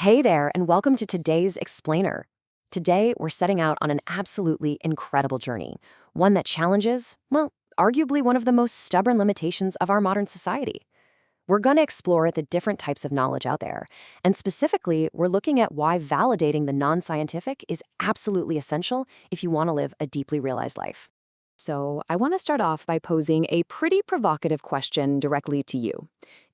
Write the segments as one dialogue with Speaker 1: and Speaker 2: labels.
Speaker 1: Hey there, and welcome to today's Explainer. Today, we're setting out on an absolutely incredible journey, one that challenges, well, arguably one of the most stubborn limitations of our modern society. We're going to explore the different types of knowledge out there, and specifically, we're looking at why validating the non scientific is absolutely essential if you want to live a deeply realized life. So, I want to start off by posing a pretty provocative question directly to you.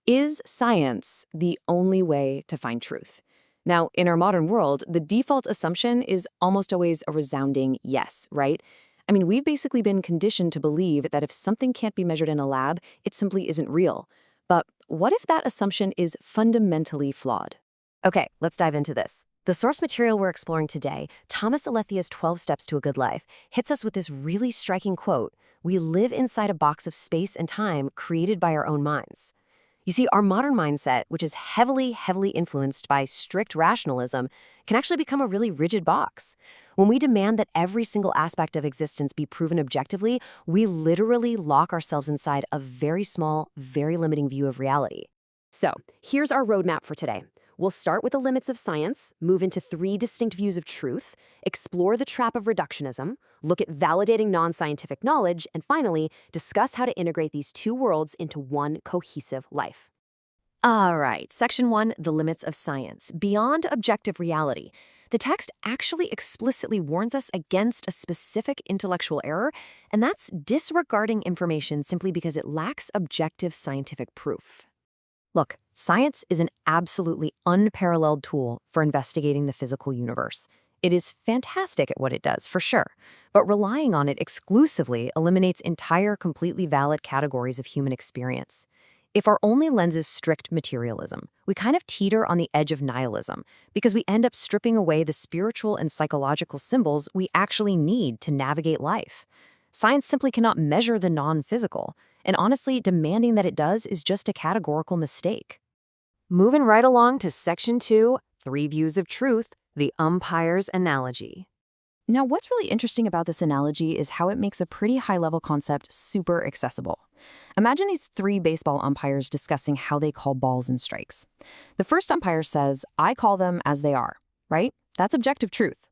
Speaker 1: Is science the only way to find truth? Now, in our modern world, the default assumption is almost always a resounding yes, right? I mean, we've basically been conditioned to believe that if something can't be measured in a lab, it simply isn't real. But what if that assumption is fundamentally flawed? Okay, let's dive into this. The source material we're exploring today, Thomas Alethia's 12 Steps to a Good Life, hits us with this really striking quote: "We live inside a box of space and time created by our own minds." You see, our modern mindset, which is heavily influenced by strict rationalism, can actually become a really rigid box. When we demand that every single aspect of existence be proven objectively, we literally lock ourselves inside a very small, very limiting view of reality. So, here's our roadmap for today. We'll start with the limits of science, move into three distinct views of truth, explore the trap of reductionism, look at validating non-scientific knowledge, and finally, discuss how to integrate these two worlds into one cohesive life. All right, Section 1, the limits of science, beyond objective reality. The text actually explicitly warns us against a specific intellectual error, and that's disregarding information simply because it lacks objective scientific proof. Look, science is an absolutely unparalleled tool for investigating the physical universe. It is fantastic at what it does, for sure, but relying on it exclusively eliminates entire, completely valid categories of human experience. If our only lens is strict materialism, we kind of teeter on the edge of nihilism because we end up stripping away the spiritual and psychological symbols we actually need to navigate life. Science simply cannot measure the non-physical, and honestly, demanding that it does is just a categorical mistake. Moving right along to Section 2, Three Views of Truth, the umpire's analogy. Now, what's really interesting about this analogy is how it makes a pretty high-level concept super accessible. Imagine these three baseball umpires discussing how they call balls and strikes. The first umpire says, "I call them as they are," right? That's objective truth.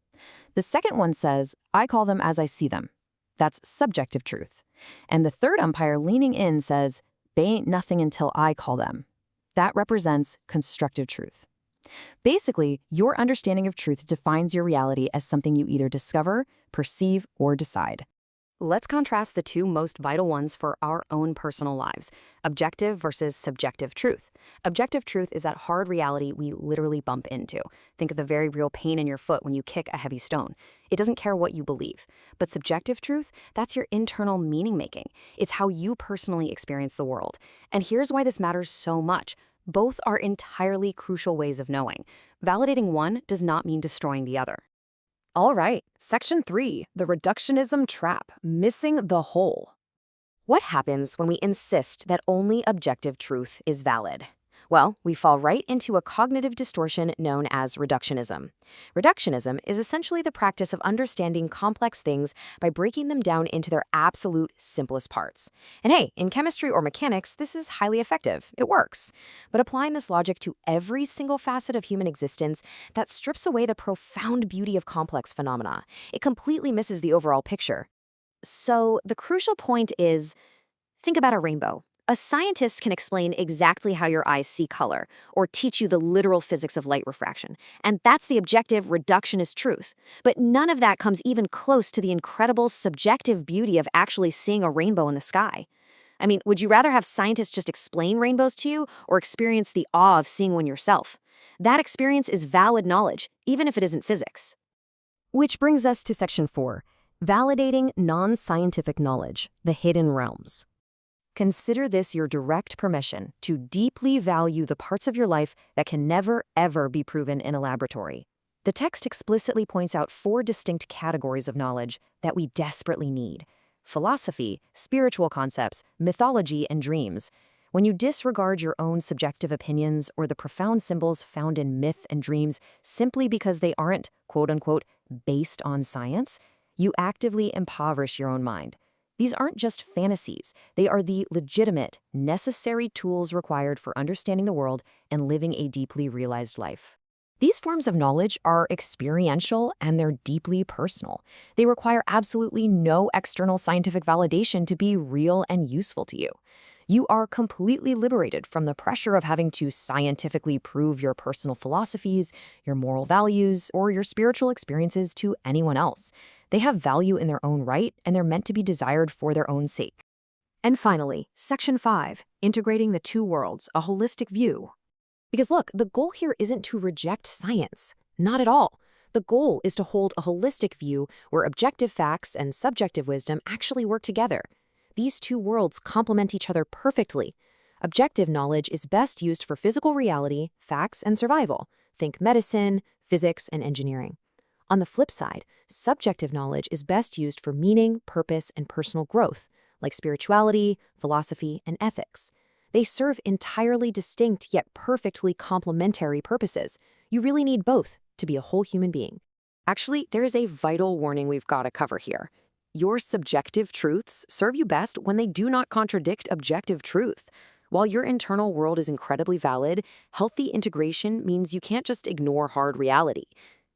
Speaker 1: The second one says, "I call them as I see them." That's subjective truth. And the third umpire leaning in says, "They ain't nothing until I call them." That represents constructive truth. Basically, your understanding of truth defines your reality as something you either discover, perceive, or decide. Let's contrast the two most vital ones for our own personal lives: objective versus subjective truth. Objective truth is that hard reality we literally bump into. Think of the very real pain in your foot when you kick a heavy stone. It doesn't care what you believe. But subjective truth, that's your internal meaning making. It's how you personally experience the world. And here's why this matters so much. Both are entirely crucial ways of knowing. Validating one does not mean destroying the other. All right, Section 3, the reductionism trap, missing the whole. What happens when we insist that only objective truth is valid? Well, we fall right into a cognitive distortion known as reductionism. Reductionism is essentially the practice of understanding complex things by breaking them down into their absolute simplest parts. And hey, in chemistry or mechanics, this is highly effective. It works. But applying this logic to every single facet of human existence, that strips away the profound beauty of complex phenomena. It completely misses the overall picture. So the crucial point is, think about a rainbow. A scientist can explain exactly how your eyes see color, or teach you the literal physics of light refraction. And that's the objective reductionist truth. But none of that comes even close to the incredible subjective beauty of actually seeing a rainbow in the sky. I mean, would you rather have scientists just explain rainbows to you, or experience the awe of seeing one yourself? That experience is valid knowledge, even if it isn't physics. Which brings us to Section 4, validating non-scientific knowledge, the hidden realms. Consider this your direct permission to deeply value the parts of your life that can never, ever be proven in a laboratory. The text explicitly points out four distinct categories of knowledge that we desperately need: philosophy, spiritual concepts, mythology, and dreams. When you disregard your own subjective opinions or the profound symbols found in myth and dreams simply because they aren't, quote-unquote, based on science, you actively impoverish your own mind. These aren't just fantasies. They are the legitimate, necessary tools required for understanding the world and living a deeply realized life. These forms of knowledge are experiential and they're deeply personal. They require absolutely no external scientific validation to be real and useful to you. You are completely liberated from the pressure of having to scientifically prove your personal philosophies, your moral values, or your spiritual experiences to anyone else. They have value in their own right, and they're meant to be desired for their own sake. And finally, Section 5, Integrating the Two Worlds, a Holistic View. Because look, the goal here isn't to reject science. Not at all. The goal is to hold a holistic view where objective facts and subjective wisdom actually work together. These two worlds complement each other perfectly. Objective knowledge is best used for physical reality, facts, and survival. Think medicine, physics, and engineering. On the flip side, subjective knowledge is best used for meaning, purpose, and personal growth, like spirituality, philosophy, and ethics. They serve entirely distinct yet perfectly complementary purposes. You really need both to be a whole human being. Actually, there is a vital warning we've got to cover here. Your subjective truths serve you best when they do not contradict objective truth. While your internal world is incredibly valid, healthy integration means you can't just ignore hard reality.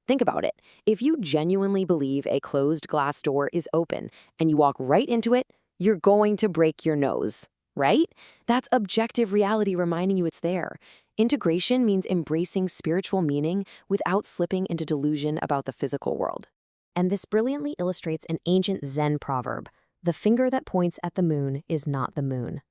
Speaker 1: Think about it. If you genuinely believe a closed glass door is open and you walk right into it, you're going to break your nose. Right? That's objective reality reminding you it's there. Integration means embracing spiritual meaning without slipping into delusion about the physical world. And this brilliantly illustrates an ancient Zen proverb, "The finger that points at the moon is not the moon."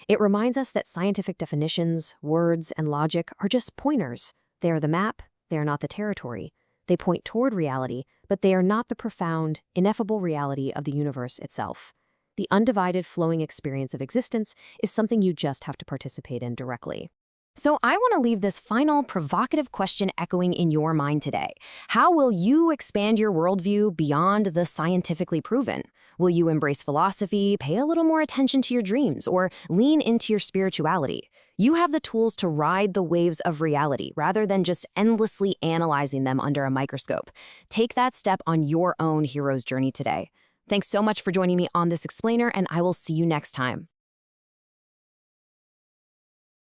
Speaker 1: It reminds us that scientific definitions, words, and logic are just pointers. They are the map, they are not the territory. They point toward reality, but they are not the profound, ineffable reality of the universe itself. The undivided flowing experience of existence is something you just have to participate in directly. So I want to leave this final provocative question echoing in your mind today. How will you expand your worldview beyond the scientifically proven? Will you embrace philosophy, pay a little more attention to your dreams, or lean into your spirituality? You have the tools to ride the waves of reality rather than just endlessly analyzing them under a microscope. Take that step on your own hero's journey today. Thanks so much for joining me on this explainer, and I will see you next time.